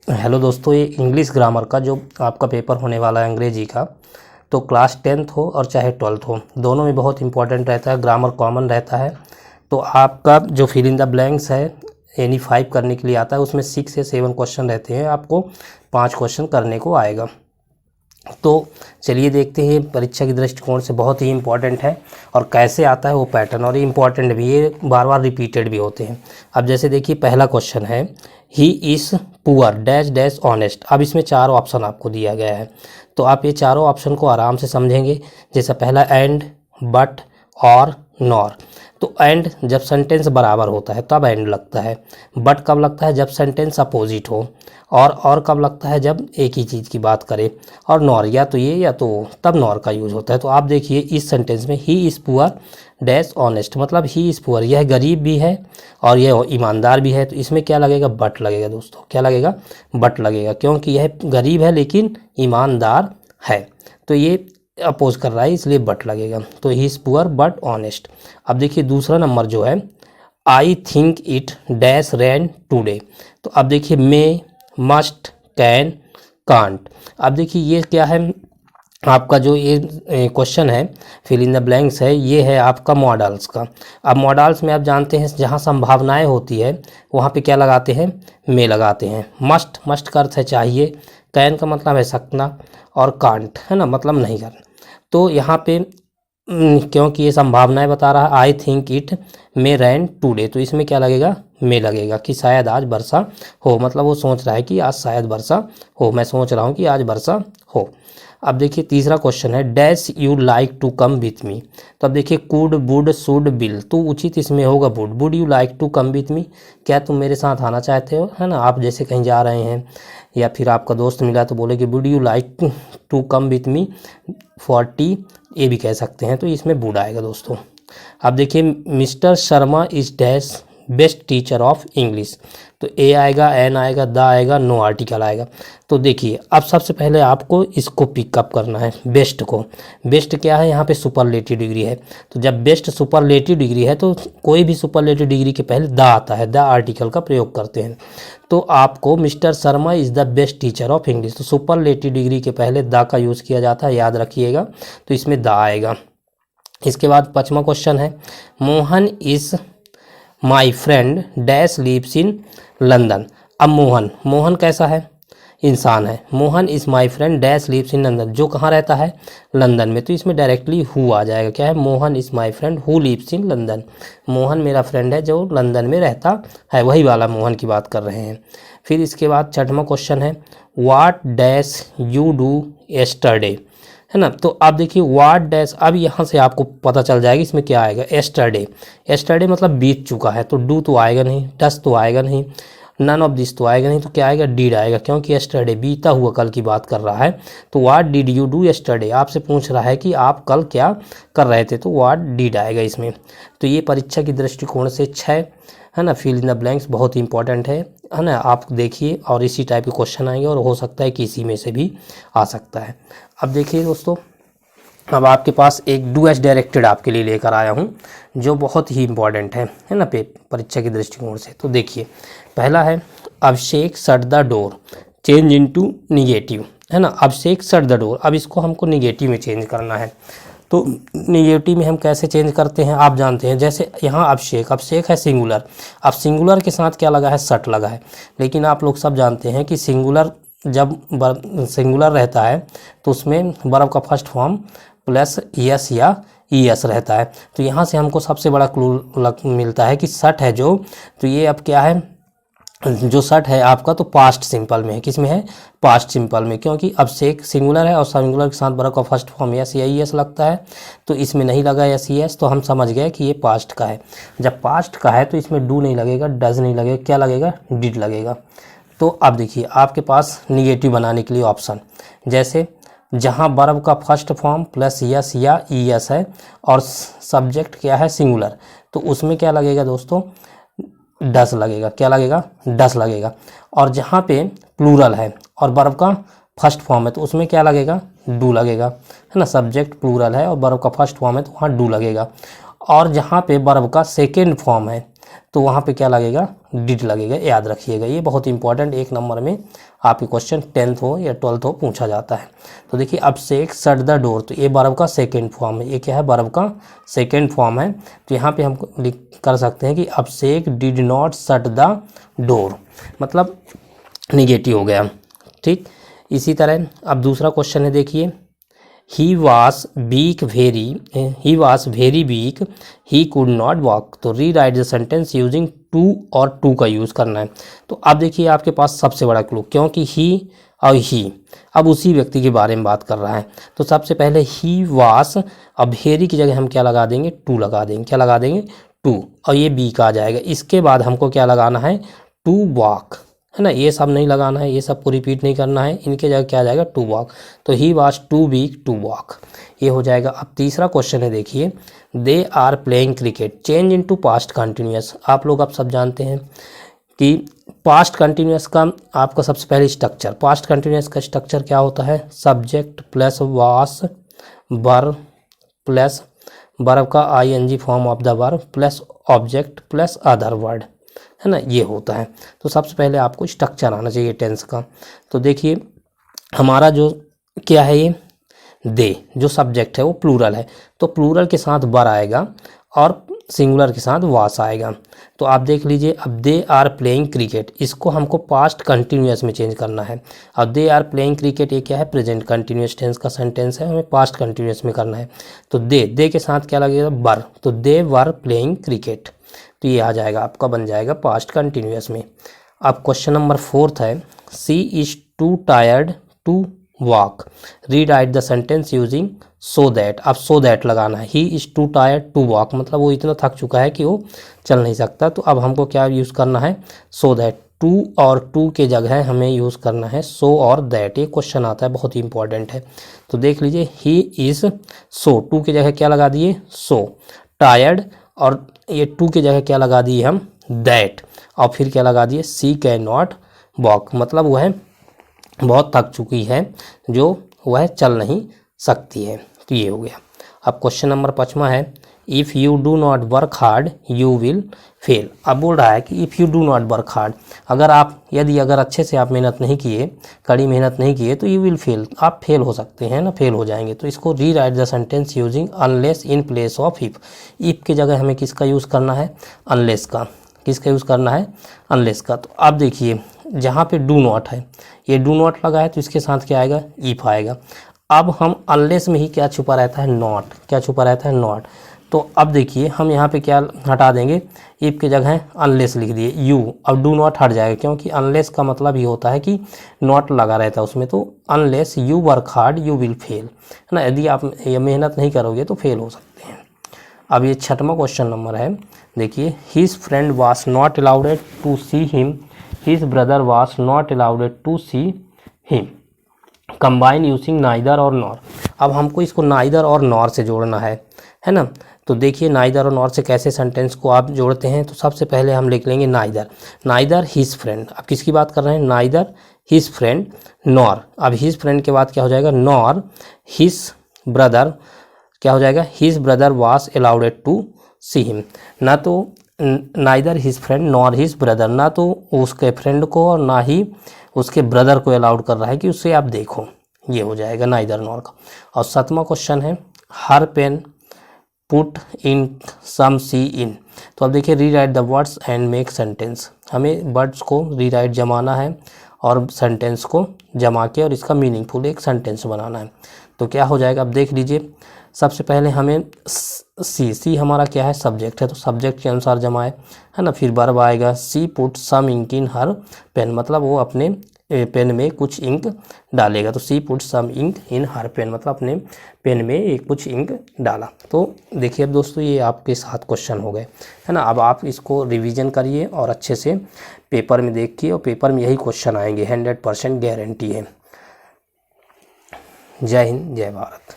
Hello दोस्तों, ये English grammar का जो आपका पेपर होने वाला है अंग्रेजी का, तो क्लास 10th हो और चाहे 12th हो, दोनों में बहुत इंपॉर्टेंट रहता है। ग्रामर कॉमन रहता है। तो आपका जो फिल इन द ब्लैंक्स है एनी 5 करने के लिए आता है, उसमें 6 से 7 क्वेश्चन रहते हैं। आपको 5 क्वेश्चन करने को आएगा। तो चलिए देखते हैं, परीक्षा के दृष्टिकोण से बहुत ही इंपॉर्टेंट है और कैसे आता है वो पैटर्न, और ये इंपॉर्टेंट भी, ये बार बार रिपीटेड भी होते हैं। अब जैसे देखिए, पहला क्वेश्चन है he is poor dash dash honest. अब इसमें 4 ऑप्शन आपको दिया गया है, तो आप ये चारों ऑप्शन को आराम से समझेंगे। जैसे पहला एंड, बट, और, नॉर। तो एंड जब सेंटेंस बराबर होता है तब एंड लगता है। बट कब लगता है? जब सेंटेंस अपोजिट हो। और कब लगता है? जब एक ही चीज़ की बात करे। और नॉर या तो ये या तो वो, तब नॉर का यूज होता है। तो आप देखिए इस सेंटेंस में he is poor dash honest, मतलब ही इज़ पुअर, यह गरीब भी है और यह ईमानदार भी है। तो इसमें क्या लगेगा? बट लगेगा दोस्तों। क्या लगेगा? बट लगेगा, क्योंकि यह गरीब है लेकिन ईमानदार है। तो ये अपोज कर रहा है, इसलिए बट लगेगा। तो he is poor but honest. अब देखिए दूसरा नंबर जो है, I think it dash rain today. तो अब देखिए मे, मस्ट, कैन, कांट। अब देखिए ये क्या है, आपका जो ये क्वेश्चन है फिल इन द ब्लैंक्स है, ये है आपका मॉडल्स का। अब मॉडल्स में आप जानते हैं जहाँ संभावनाएं होती है वहाँ पे क्या लगाते हैं? मे लगाते हैं। मस्ट का अर्थ है चाहिए, कैन का मतलब है सकना, और कांट है ना, मतलब नहीं करना। तो यहाँ पे क्योंकि ये संभावनाएं बता रहा है, I think it may rain today, तो इसमें क्या लगेगा? मे लगेगा कि शायद आज वर्षा हो, मतलब वो सोच रहा है कि आज शायद वर्षा हो, मैं सोच रहा हूँ कि आज वर्षा हो। अब देखिए तीसरा क्वेश्चन है dash you like to come with me. तो अब देखिए कुड, वुड, शुड, विल, तो उचित इसमें होगा would. Would you like to come with me, क्या तुम मेरे साथ आना चाहते हो, है ना। आप जैसे कहीं जा रहे हैं या फिर आपका दोस्त मिला तो बोले कि would you like to come with me for tea, ये भी कह सकते हैं। तो इसमें वुड आएगा दोस्तों। अब देखिए mister Sharma is dash best teacher of English. तो ए आएगा, एन आएगा, द आएगा, नो आर्टिकल आएगा। तो देखिए अब सबसे पहले आपको इसको पिकअप करना है, बेस्ट को। बेस्ट क्या है? यहाँ पे सुपरलेटिव डिग्री है। तो जब बेस्ट सुपरलेटिव डिग्री है तो कोई भी सुपरलेटिव डिग्री के पहले द आता है, द आर्टिकल का प्रयोग करते हैं। तो आपको mister Sharma is the best teacher of English, तो सुपरलेटिव डिग्री के पहले द का यूज़ किया जाता है, याद रखिएगा। तो इसमें द आएगा। इसके बाद 5वां क्वेश्चन है Mohan is my friend dash lives in London. अब मोहन कैसा है? इंसान है। Mohan is my friend dash lives in London, जो कहाँ रहता है? लंदन में। तो इसमें डायरेक्टली हु आ जाएगा। क्या है? Mohan is my friend who lives in London. Mohan मेरा फ्रेंड है जो लंदन में रहता है, वही वाला मोहन की बात कर रहे हैं। फिर इसके बाद 6वां क्वेश्चन है what dash you do yesterday, है ना। तो आप देखिए वाट डैश, अब यहाँ से आपको पता चल जाएगा इसमें क्या आएगा। एस्टरडे, एस्टरडे मतलब बीत चुका है, तो डू तो आएगा नहीं, डस तो आएगा नहीं, नन ऑफ दिस तो आएगा नहीं। तो क्या आएगा? डीड आएगा, क्योंकि एस्टरडे बीता हुआ कल की बात कर रहा है। तो what did you do yesterday, आपसे पूछ रहा है कि आप कल क्या कर रहे थे, तो वाट डिड आएगा इसमें। तो ये परीक्षा की दृष्टिकोण से 6 है ना, फिल इन द ब्लैंक्स बहुत इंपॉर्टेंट है ना। आप देखिए और इसी टाइप के क्वेश्चन आएंगे और हो सकता है कि इसी में से भी आ सकता है। अब देखिए दोस्तों, अब आपके पास एक डू एज डायरेक्टेड आपके लिए लेकर आया हूँ जो बहुत ही इंपॉर्टेंट है ना परीक्षा के दृष्टिकोण से। तो देखिए पहला है Abhishek shut the door change into negative, है ना। अभिषेक शट द डोर, अब इसको हमको निगेटिव में चेंज करना है। तो निगेटिव में हम कैसे चेंज करते हैं आप जानते हैं। जैसे यहाँ अभिषेक है सिंगुलर, अब सिंगुलर के साथ क्या लगा है? शट लगा है। लेकिन आप लोग सब जानते हैं कि सिंगुलर जब सिंगुलर रहता है तो उसमें वर्ब का फर्स्ट फॉर्म प्लस यस या ईएस रहता है। तो यहाँ से हमको सबसे बड़ा क्लू मिलता है कि शट है जो, तो ये अब क्या है? जो शट है आपका तो पास्ट सिंपल में है। किस में है? पास्ट सिंपल में, क्योंकि अभिषेक सिंगुलर है और सिंगुलर के साथ वर्ब का फर्स्ट फॉर्म यस या ईएस लगता है। तो इसमें नहीं लगा यस ईएस, तो हम समझ गए कि ये पास्ट का है। जब पास्ट का है तो इसमें डू नहीं लगेगा, डज नहीं लगेगा, क्या लगेगा? डिड लगेगा। तो अब देखिए आपके पास निगेटिव बनाने के लिए ऑप्शन, जैसे जहाँ वर्ब का फर्स्ट फॉर्म प्लस यस या ईएस है और सब्जेक्ट क्या है? सिंगुलर, तो उसमें क्या लगेगा दोस्तों? डस लगेगा। क्या लगेगा? डस लगेगा। और जहाँ पे प्लूरल है और वर्ब का फर्स्ट फॉर्म है तो उसमें क्या लगेगा? डू लगेगा, है ना। सब्जेक्ट प्लूरल है और वर्ब का फर्स्ट फॉर्म है तो वहाँ डू लगेगा। और जहाँ पे वर्ब का सेकेंड फॉर्म है तो वहाँ पे क्या लगेगा, डिड लगेगा, याद रखिएगा। ये बहुत इंपॉर्टेंट, 1 नंबर में आपके क्वेश्चन 10th हो या 12th हो पूछा जाता है। तो देखिए अभिषेक शट द डोर, तो ये वर्ब का सेकेंड फॉर्म है। ये क्या है, वर्ब का सेकेंड फॉर्म है। तो यहाँ पे हम लिख कर सकते हैं कि Abhishek did not shut the door, मतलब निगेटिव हो गया। ठीक, इसी तरह अब दूसरा क्वेश्चन है, देखिए he was very weak he could not walk. तो rewrite the sentence using too और टू का यूज़ करना है। तो अब देखिए आपके पास सबसे बड़ा क्लू, क्योंकि ही और ही अब उसी व्यक्ति के बारे में बात कर रहा है। तो सबसे पहले ही वॉज, अब वेरी की जगह हम क्या लगा देंगे, टू लगा देंगे। क्या लगा देंगे, टू, और ये बी का आ जाएगा। इसके बाद हमको क्या लगाना है, टू वॉक, है ना। ये सब नहीं लगाना है, ये सब को रिपीट नहीं करना है, इनके जगह क्या आ जाएगा, टू वॉक। तो he was too weak to walk, ये हो जाएगा। अब तीसरा क्वेश्चन है, देखिए they are playing cricket, change into past continuous. आप लोग अब सब जानते हैं कि पास्ट कंटिन्यूअस का आपका सबसे पहले स्ट्रक्चर, पास्ट कंटिन्यूअस का स्ट्रक्चर क्या होता है, subject plus was verb plus verb का ING form of the verb plus object plus other word, है ना, ये होता है। तो सबसे पहले आपको स्ट्रक्चर आना चाहिए टेंस का। तो देखिए हमारा जो क्या है, ये दे जो सब्जेक्ट है वो प्लूरल है, तो प्लूरल के साथ वर आएगा और सिंगुलर के साथ वास आएगा। तो आप देख लीजिए, अब दे आर प्लेइंग क्रिकेट, इसको हमको पास्ट कंटिन्यूअस में चेंज करना है। अब दे आर प्लेइंग क्रिकेट, ये क्या है, प्रेजेंट कंटिन्यूअस टेंस का सेंटेंस है, हमें पास्ट कंटिन्यूअस में करना है। तो दे के साथ क्या लगेगा, वर, तो दे वर प्लेइंग क्रिकेट, तो ये आ जाएगा आपका, बन जाएगा पास्ट कंटिन्यूअस में। अब क्वेश्चन नंबर 4 है, she is too tired to walk, rewrite the sentence using so that. अब सो दैट लगाना है, he is too tired to walk, मतलब वो इतना थक चुका है कि वो चल नहीं सकता। तो अब हमको क्या यूज़ करना है, सो दैट। टू और टू के जगह हमें यूज़ करना है सो और दैट। ये क्वेश्चन आता है, बहुत ही इंपॉर्टेंट है। तो देख लीजिए, ही इज़ सो, टू की जगह क्या लगा दिए, सो, टायर्ड, और ये टू की जगह क्या लगा दिए हम, दैट, और फिर क्या लगा दिए, सी कैन नॉट वॉक, मतलब वह बहुत थक चुकी है, जो वह चल नहीं सकती है। तो ये हो गया। अब क्वेश्चन नंबर 5 है, if you do not work hard you will fail. अब बोल रहा है कि if you do not work hard, अगर आप अगर अच्छे से आप मेहनत नहीं किए, कड़ी मेहनत नहीं किए, तो यू विल फेल, आप फेल हो सकते हैं ना, फेल हो जाएंगे। तो इसको री right the sentence using unless in place of if. If की जगह हमें किसका यूज़ करना है, अनलेस का। किसका यूज़ करना है, अनलेस का। तो अब देखिए जहाँ पे डू नॉट है, ये डू नॉट लगा है, तो इसके साथ क्या आएगा, इफ़ आएगा। अब हम अनलेस में ही क्या छुपा रहता है, नॉट, क्या छुपा रहता है, नॉट। तो अब देखिए हम यहाँ पे क्या हटा देंगे, इफ़ की जगह अनलेस लिख दिए यू, अब डू नॉट हट जाएगा, क्योंकि अनलेस का मतलब ये होता है कि नॉट लगा रहता है उसमें। तो unless you work hard you will fail, है ना, यदि आप ये मेहनत नहीं करोगे तो फेल हो सकते हैं। अब ये 6वां क्वेश्चन नंबर है, देखिए his friend was not allowed to see him, his brother was not allowed to see him, combine using neither और नॉर। अब हमको इसको नाइदर और नॉर से जोड़ना है ना। तो देखिए नाइदर और नॉर से कैसे सेंटेंस को आप जोड़ते हैं। तो सबसे पहले हम लिख लेंगे नाइदर, नाइदर हिज फ्रेंड। अब किसकी बात कर रहे हैं, नाइदर हिज फ्रेंड नॉर। अब हिज फ्रेंड के बाद क्या हो जाएगा, नॉर हिज ब्रदर, क्या हो जाएगा, his brother was allowed to see him. ना तो neither his friend nor his brother, ना तो उसके फ्रेंड को और ना ही उसके ब्रदर को अलाउड कर रहा है कि उससे आप देखो, ये हो जाएगा नाइदर नॉर का। और 7वां क्वेश्चन है, हर पेन पुट इन सम सी इन। तो अब देखिए री right the words and make sentence, हमें वर्ड्स को री राइट जमाना है और सेंटेंस को जमा के और इसका मीनिंगफुल एक सेंटेंस बनाना है। तो क्या हो जाएगा, अब देख लीजिए, सबसे पहले हमें सी हमारा क्या है, सब्जेक्ट है, तो सब्जेक्ट के अनुसार जमाए, है ना। फिर वर्ब आएगा, सी पुट सम इंक इन हर पेन, मतलब वो अपने पेन में कुछ इंक डालेगा। तो सी पुट सम इंक इन हर पेन, मतलब अपने पेन में एक कुछ इंक डाला। तो देखिए अब दोस्तों ये आपके 7 क्वेश्चन हो गए, है ना। अब आप इसको रिवीजन करिए और अच्छे से पेपर में देखिए, और पेपर में यही क्वेश्चन आएंगे, 100% गारंटी है। जय हिंद, जय भारत।